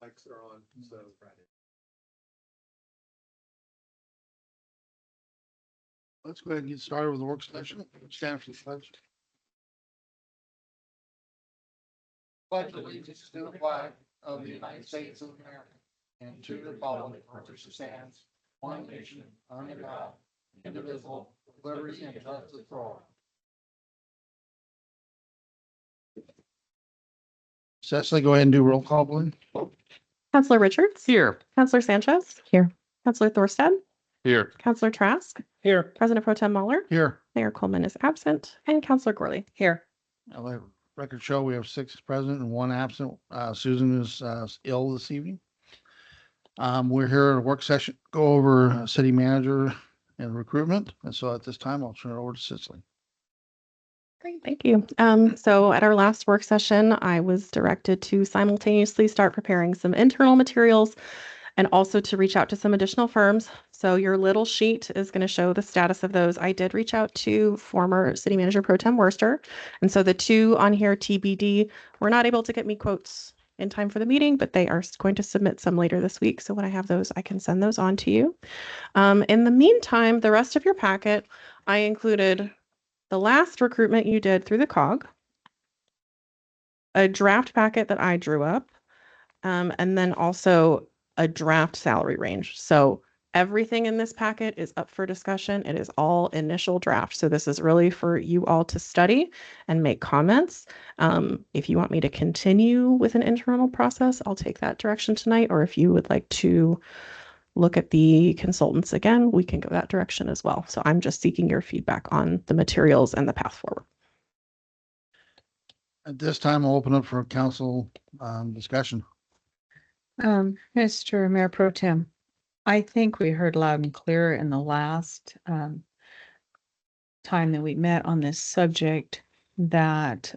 Mics are on, so. Let's go ahead and get started with the work session. Stand for the pledge. Pledge allegiance to the flag of the United States of America and to the republic for which it stands, one nation, under God, indivisible, with liberty and justice for all. Cecily, go ahead and do roll call, please. Counselor Richards. Here. Counselor Sanchez. Here. Counselor Thorstad. Here. Counselor Trask. Here. President Pro Tem Mueller. Here. Mayor Coleman is absent. And Counselor Gorley. Here. Now, let record show we have 6 present and 1 absent. Susan is ill this evening. We're here at a work session, go over city manager and recruitment. And so at this time, I'll turn it over to Cecily. Great, thank you. So at our last work session, I was directed to simultaneously start preparing some internal materials and also to reach out to some additional firms. So your little sheet is going to show the status of those. I did reach out to former City Manager Pro Tem Worcester. And so the 2 on here, TBD, were not able to get me quotes in time for the meeting, but they are going to submit some later this week. So when I have those, I can send those on to you. In the meantime, the rest of your packet, I included the last recruitment you did through the COG, a draft packet that I drew up, and then also a draft salary range. So everything in this packet is up for discussion. It is all initial draft. So this is really for you all to study and make comments. If you want me to continue with an internal process, I'll take that direction tonight. Or if you would like to look at the consultants again, we can go that direction as well. So I'm just seeking your feedback on the materials and the path forward. At this time, I'll open up for council discussion. Mr. Mayor Pro Tem, I think we heard loud and clear in the last time that we met on this subject that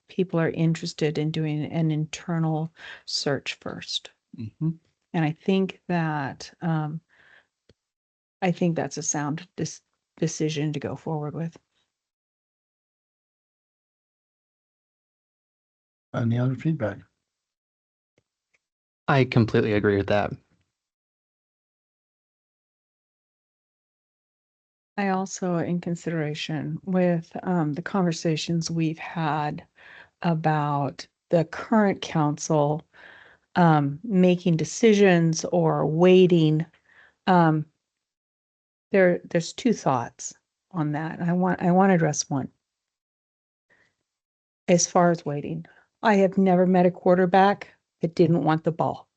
people are interested in doing an internal search first. Mm-hmm. And I think that that's a sound decision to go forward with. Any other feedback? I completely agree with that. I also, in consideration with the conversations we've had about the current council making decisions or waiting, there's 2 thoughts on that. I want to address one. As far as waiting, I have never met a quarterback that didn't want the ball.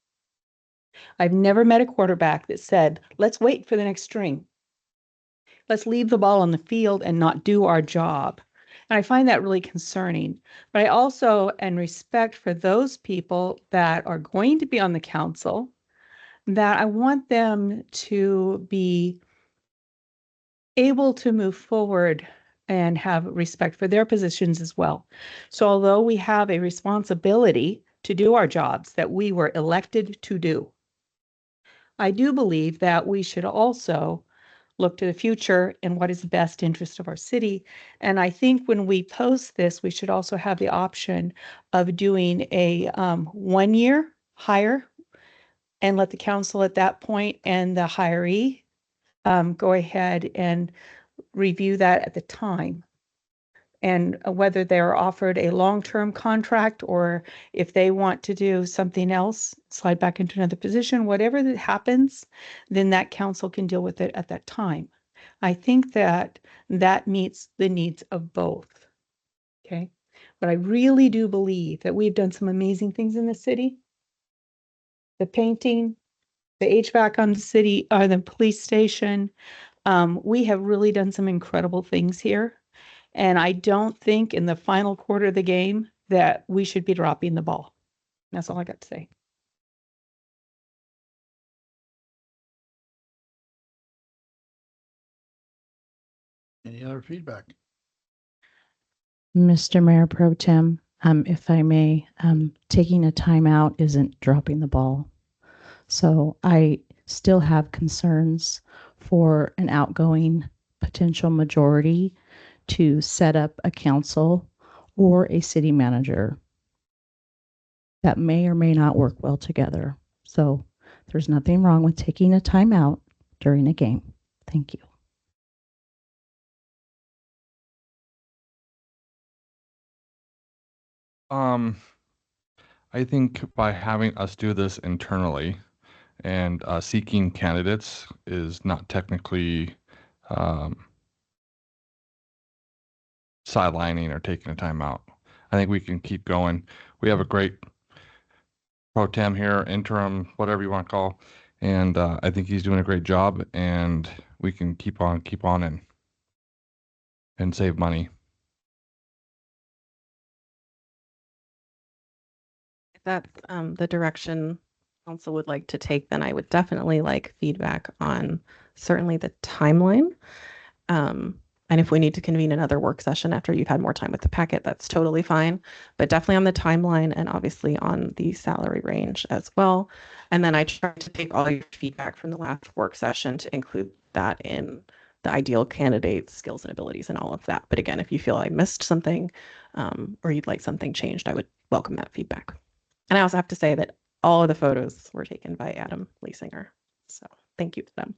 I've never met a quarterback that said, let's wait for the next string. Let's leave the ball on the field and not do our job. And I find that really concerning. But I also, in respect for those people that are going to be on the council, that I want them to be able to move forward and have respect for their positions as well. So although we have a responsibility to do our jobs that we were elected to do, I do believe that we should also look to the future and what is the best interest of our city. And I think when we post this, we should also have the option of doing a 1-year hire and let the council at that point and the hiree go ahead and review that at the time. And whether they're offered a long-term contract or if they want to do something else, slide back into another position, whatever that happens, then that council can deal with it at that time. I think that meets the needs of both. Okay. But I really do believe that we've done some amazing things in the city. The painting, the HVAC on the city, or the police station. We have really done some incredible things here. And I don't think in the final quarter of the game that we should be dropping the ball. That's all I got to say. Any other feedback? Mr. Mayor Pro Tem, if I may, taking a timeout isn't dropping the ball. So I still have concerns for an outgoing potential majority to set up a council or a city manager. that may or may not work well together. So there's nothing wrong with taking a time out during a game. Thank you. I think by having us do this internally and seeking candidates is not technically sidelining or taking a time out. I think we can keep going. We have a great pro tem here, interim, whatever you want to call, and I think he's doing a great job. And we can keep on and save money. If that's the direction council would like to take, then I would definitely like feedback on certainly the timeline. And if we need to convene another work session after you've had more time with the packet, that's totally fine. But definitely on the timeline and obviously on the salary range as well. And then I tried to take all your feedback from the last work session to include that in the ideal candidates, skills and abilities and all of that. But again, if you feel I missed something or you'd like something changed, I would welcome that feedback. And I also have to say that all of the photos were taken by Adam Leesinger. So thank you to them.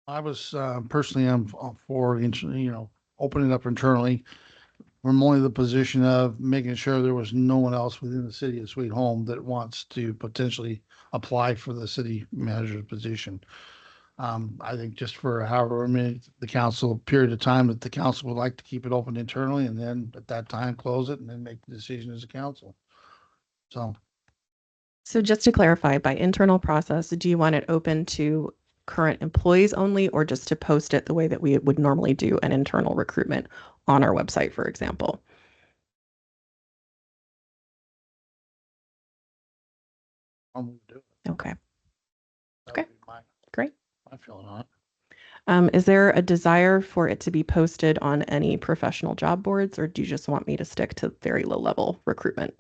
I was personally, I'm for, opening up internally. From only the position of making sure there was no one else within the city of Sweet Home that wants to potentially apply for the city manager's position. I think just for however many the council period of time that the council would like to keep it open internally, and then at that time close it and then make the decision as a council. So just to clarify, by internal process, do you want it open to current employees only, or just to post it the way that we would normally do an internal recruitment on our website, for example? I'm gonna do it. Okay, That would be great. my feeling on it. Is there a desire for it to be posted on any professional job boards, or do you just want me to stick to very low level recruitment?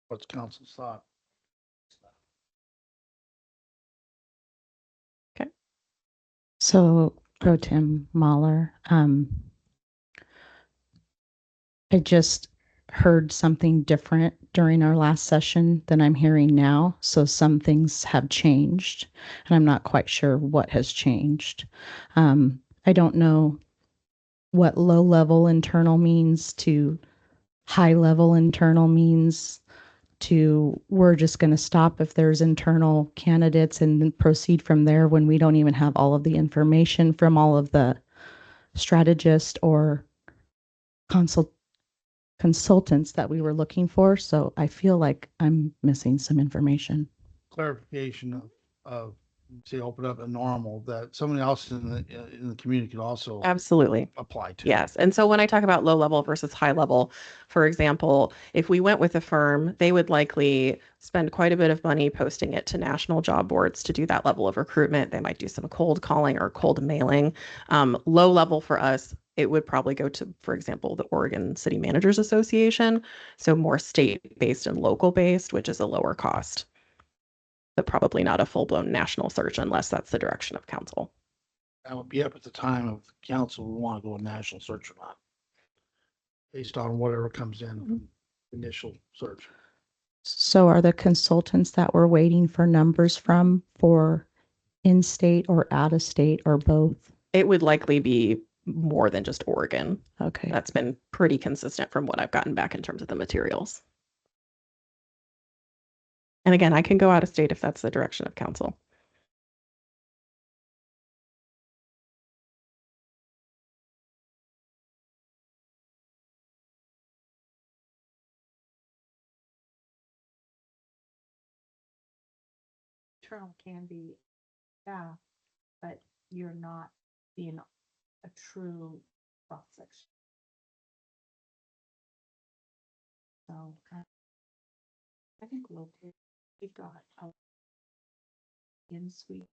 What's council's thought? So Pro Tem Mahler, I just heard something different during our last session than I'm hearing now. So some things have changed, and I'm not quite sure what has changed. I don't know what low level internal means to high level internal means to we're just going to stop if there's internal candidates and then proceed from there when we don't even have all of the information from all of the strategists or consultants that we were looking for. So I feel like I'm missing some information. Clarification of say open up a normal that somebody else in the community could also Absolutely. apply to. Yes. And so when I talk about low level versus high level, for example, if we went with a firm, they would likely spend quite a bit of money posting it to national job boards to do that level of recruitment. They might do some cold calling or cold mailing. Low level for us, it would probably go to, for example, the Oregon City Managers Association. So more state-based and local-based, which is a lower cost, but probably not a full-blown national search unless that's the direction of council. That would be up at the time of the council, we want to go a national search or not. Based on whatever comes in from initial search. So are the consultants that we're waiting for numbers from for in-state or out-of-state or both? It would likely be more than just Oregon. Okay. That's been pretty consistent from what I've gotten back in terms of the materials. And again, I can go out of state if that's the direction of council. Internal can be staff, but you're not being a true cross section. So I think local, we've got a in suite.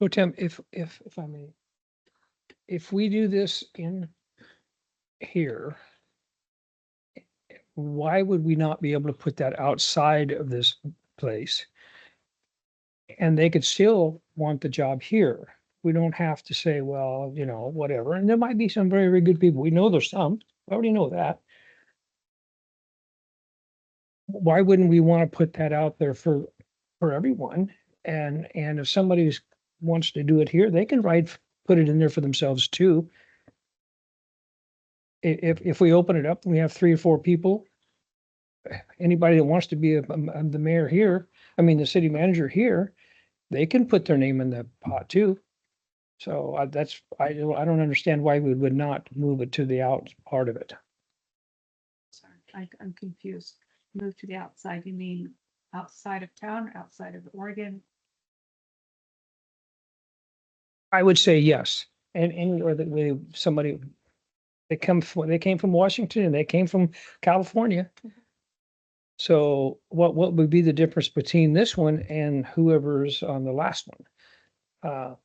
So Tim, if I may, if we do this here, why would we not be able to put that outside of this place? And they could still want the job here. We don't have to say, well, you know, whatever. And there might be some very, very good people. We know there's some. We already know that. Why wouldn't we want to put that out there for everyone? And if somebody wants to do it here, they can put it in there for themselves too. If we open it up and we have 3 or 4 people, anybody that wants to be the mayor here, I mean, the city manager here, they can put their name in the pot too. So I don't understand why we would not move it to the out part of it. Sorry, I'm confused. Move to the outside, you mean outside of town, or outside of Oregon? I would say yes. And or that we somebody they came from Washington and they came from California. So what would be the difference between this one and whoever's on the last one?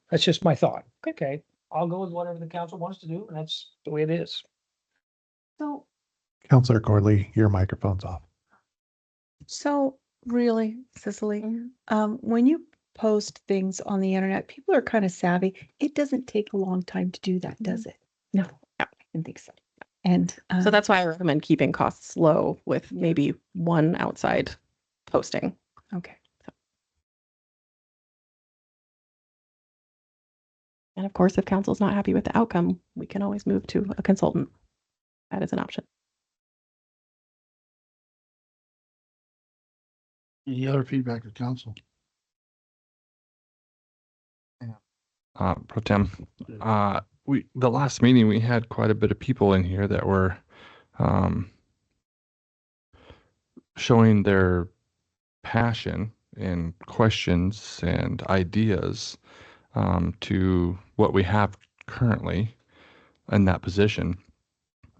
That's just my thought. Okay, I'll go with whatever the council wants to do, and that's the way it is. So Counselor Corley, your microphone's off. So really, Cicely, when you post things on the internet, people are kind of savvy. It doesn't take a long time to do that, does it? No. I didn't think so. And So that's why I recommend keeping costs low with maybe one outside posting. okay. And of course, if council's not happy with the outcome, we can always move to a consultant. That is an option. Any other feedback to council? Pro Tem, the last meeting, we had quite a bit of people in here that were showing their passion and questions and ideas to what we have currently in that position,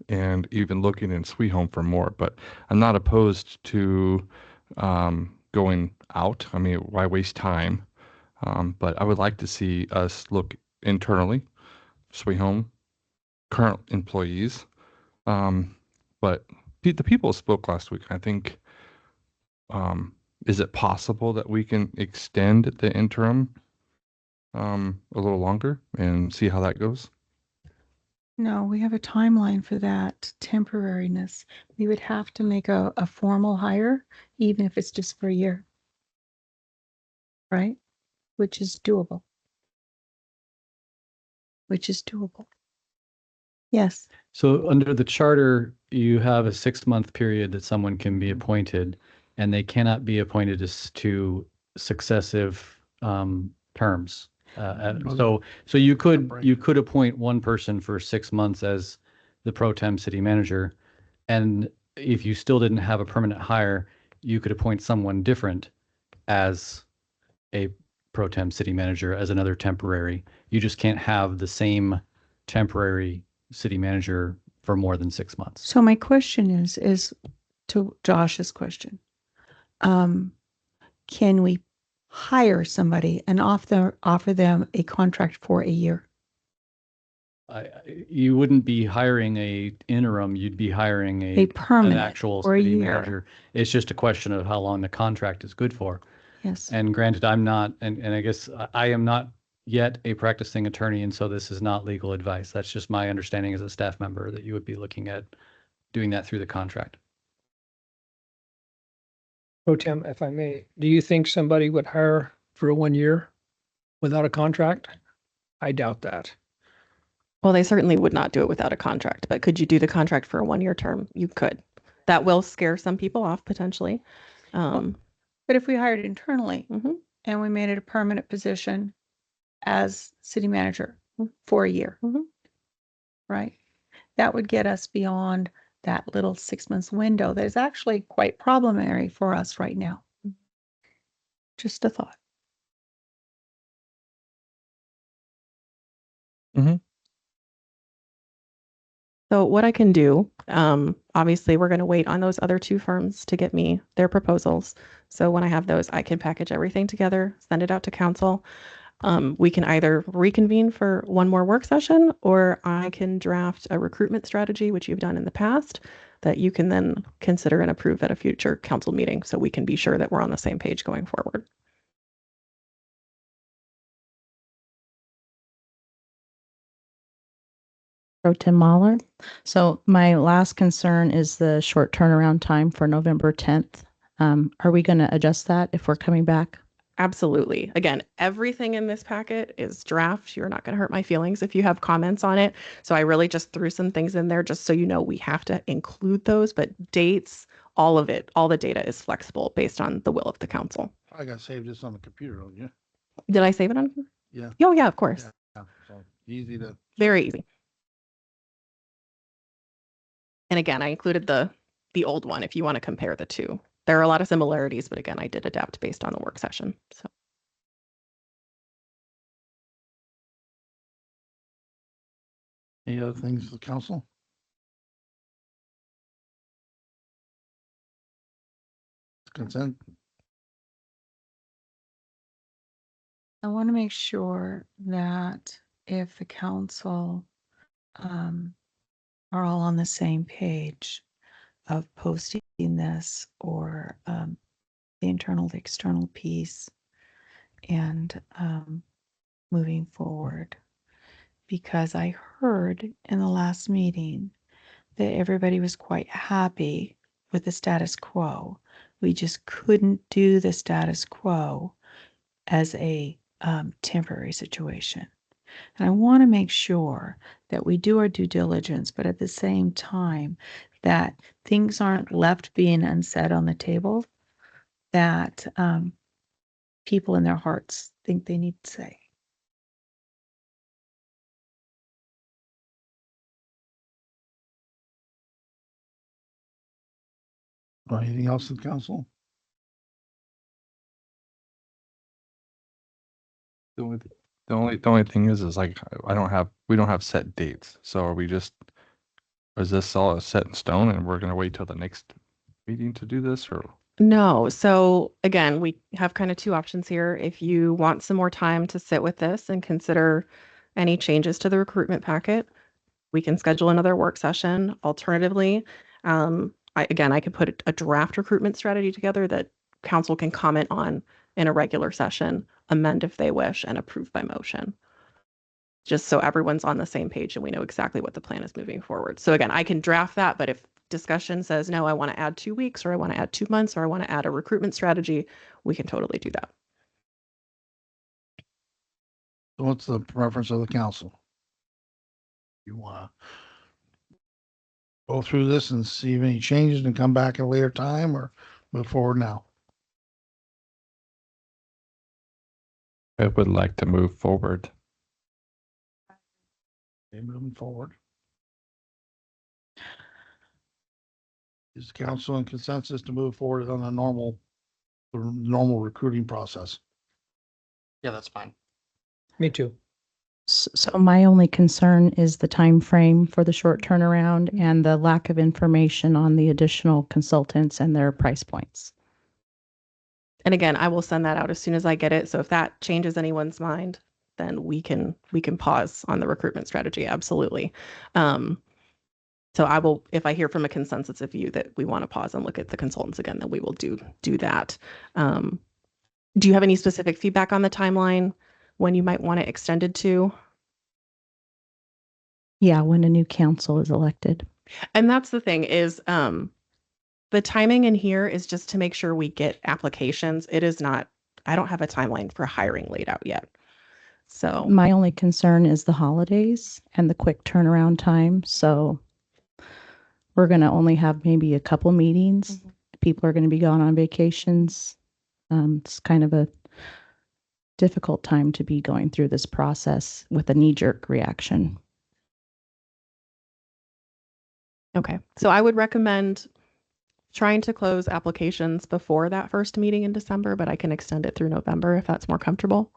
and even looking in Sweet Home for more. But I'm not opposed to going out. I mean, why waste time? But I would like to see us look internally, Sweet Home, current employees. But the people spoke last week. I think, is it possible that we can extend the interim a little longer and see how that goes? No, we have a timeline for that temporariness. We would have to make a formal hire, even if it's just for a year. Right? Which is doable. Yes. So under the charter, you have a 6-month period that someone can be appointed, and they cannot be appointed to successive terms. So you could appoint one person for 6 months as the pro tem city manager, and if you still didn't have a permanent hire, you could appoint someone different as a pro tem city manager, as another temporary. You just can't have the same temporary city manager for more than 6 months. So my question is to Josh's question. Can we hire somebody and offer them a contract for a year? You wouldn't be hiring a interim, you'd be hiring A an permanent actual for a city year. manager. It's just a question of how long the contract is good for. Yes. And granted, I'm not, and I guess I am not yet a practicing attorney, and so this is not legal advice. That's just my understanding as a staff member, that you would be looking at doing that through the contract. Pro Tem, if I may, do you think somebody would hire for 1 year without a contract? I doubt that. Well, they certainly would not do it without a contract, but could you do the contract for a 1-year term? You could. That will scare some people off potentially. But if we hired internally Mhm. and we made it a permanent position as city manager for a year, Mhm. right? That would get us beyond that little 6 months window that is actually quite problematic for us right now. Just a thought. So what I can do, obviously we're going to wait on those other 2 firms to get me their proposals. So when I have those, I can package everything together, send it out to council. We can either reconvene for one more work session, or I can draft a recruitment strategy, which you've done in the past, that you can then consider and approve at a future council meeting, so we can be sure that we're on the same page going forward. Pro Tem Mahler. So my last concern is the short turnaround time for November 10th. Are we going to adjust that if we're coming back? Absolutely. Again, everything in this packet is draft. You're not going to hurt my feelings if you have comments on it. So I really just threw some things in there just so you know we have to include those, but dates, all of it, all the data is flexible based on the will of the council. I got saved this on the computer, don't you? Did I save it on? Yeah. Oh, yeah, of course. Yeah. So easy to. Very easy. And again, I included the old one if you want to compare the two. There are a lot of similarities, but again, I did adapt based on the work session. So Any other things for the council? Consent? I want to make sure that if the council are all on the same page of posting this, or the internal, the external piece, and moving forward. Because I heard in the last meeting that everybody was quite happy with the status quo. We just couldn't do the status quo as a temporary situation. And I want to make sure that we do our due diligence, but at the same time, that things aren't left being unsaid on the table that people in their hearts think they need to say. Or anything else in council? The only thing is like, we don't have set dates. So are we just, is this all set in stone and we're going to wait till the next meeting to do this, or? no. So again, we have kind of two options here. If you want some more time to sit with this and consider any changes to the recruitment packet, we can schedule another work session. Alternatively, I could put a draft recruitment strategy together that council can comment on in a regular session, amend if they wish, and approve by motion. Just so everyone's on the same page and we know exactly what the plan is moving forward. So again, I can draft that, but if discussion says, no, I want to add 2 weeks, or I want to add 2 months, or I want to add a recruitment strategy, we can totally do that. So what's the preference of the council? You want to go through this and see if any changes and come back at a later time, or move forward now? I would like to move forward. Okay, moving forward. Is the council in consensus to move forward on the normal recruiting process? Yeah, that's fine. Me too. So my only concern is the time frame for the short turnaround and the lack of information on the additional consultants and their price points. And again, I will send that out as soon as I get it. So if that changes anyone's mind, then we can pause on the recruitment strategy. Absolutely. So I will, if I hear from a consensus of you that we want to pause and look at the consultants again, then we will do that. Do you have any specific feedback on the timeline when you might want it extended to? Yeah, when a new council is elected. And that's the thing is, the timing in here is just to make sure we get applications. It is not, I don't have a timeline for hiring laid out yet. So My only concern is the holidays and the quick turnaround time. So we're going to only have maybe a couple meetings. Mhm. People are going to be gone on vacations. It's kind of a difficult time to be going through this process with a knee-jerk reaction. okay. So I would recommend trying to close applications before that first meeting in December, but I can extend it through November if that's more comfortable.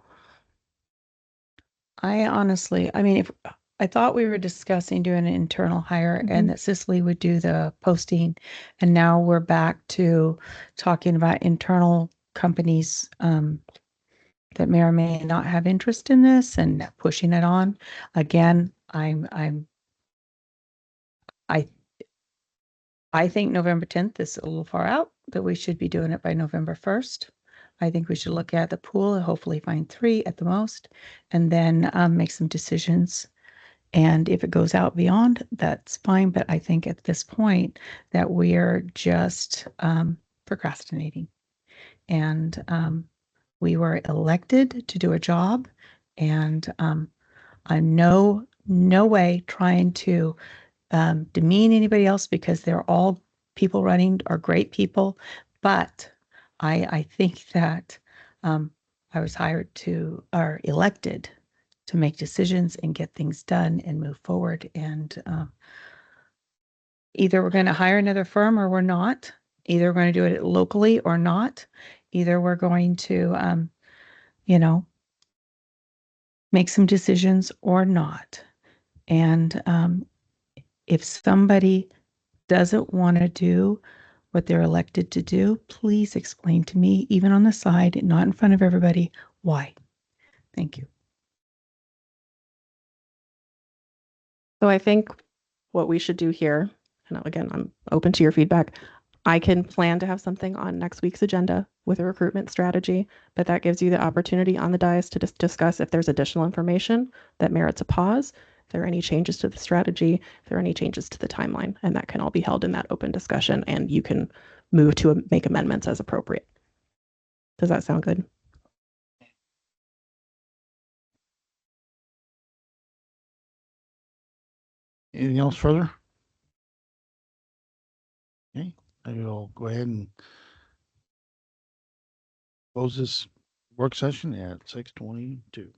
I honestly, I mean, if I thought we were discussing doing an internal hire and that Cicely would do the posting, and now we're back to talking about internal companies that may or may not have interest in this and pushing it on. Again, I think November 10th is a little far out, that we should be doing it by November 1st. I think we should look at the pool and hopefully find 3 at the most, and then make some decisions. And if it goes out beyond, that's fine. But I think at this point that we are just procrastinating. And we were elected to do a job, and I'm no way trying to demean anybody else, because they're all people running are great people. But I think that I was hired to, or elected to make decisions and get things done and move forward. And either we're going to hire another firm or we're not. Either we're going to do it locally or not. Either we're going to, make some decisions or not. And if somebody doesn't want to do what they're elected to do, please explain to me, even on the side, not in front of everybody, why. Thank you. So I think what we should do here, and again, I'm open to your feedback. I can plan to have something on next week's agenda with a recruitment strategy, but that gives you the opportunity on the dais to discuss if there's additional information that merits a pause, if there are any changes to the strategy, if there are any changes to the timeline, and that can all be held in that open discussion, and you can move to make amendments as appropriate. Does that sound good? Anything else further? Okay, I will go ahead and close this work session at 6:22.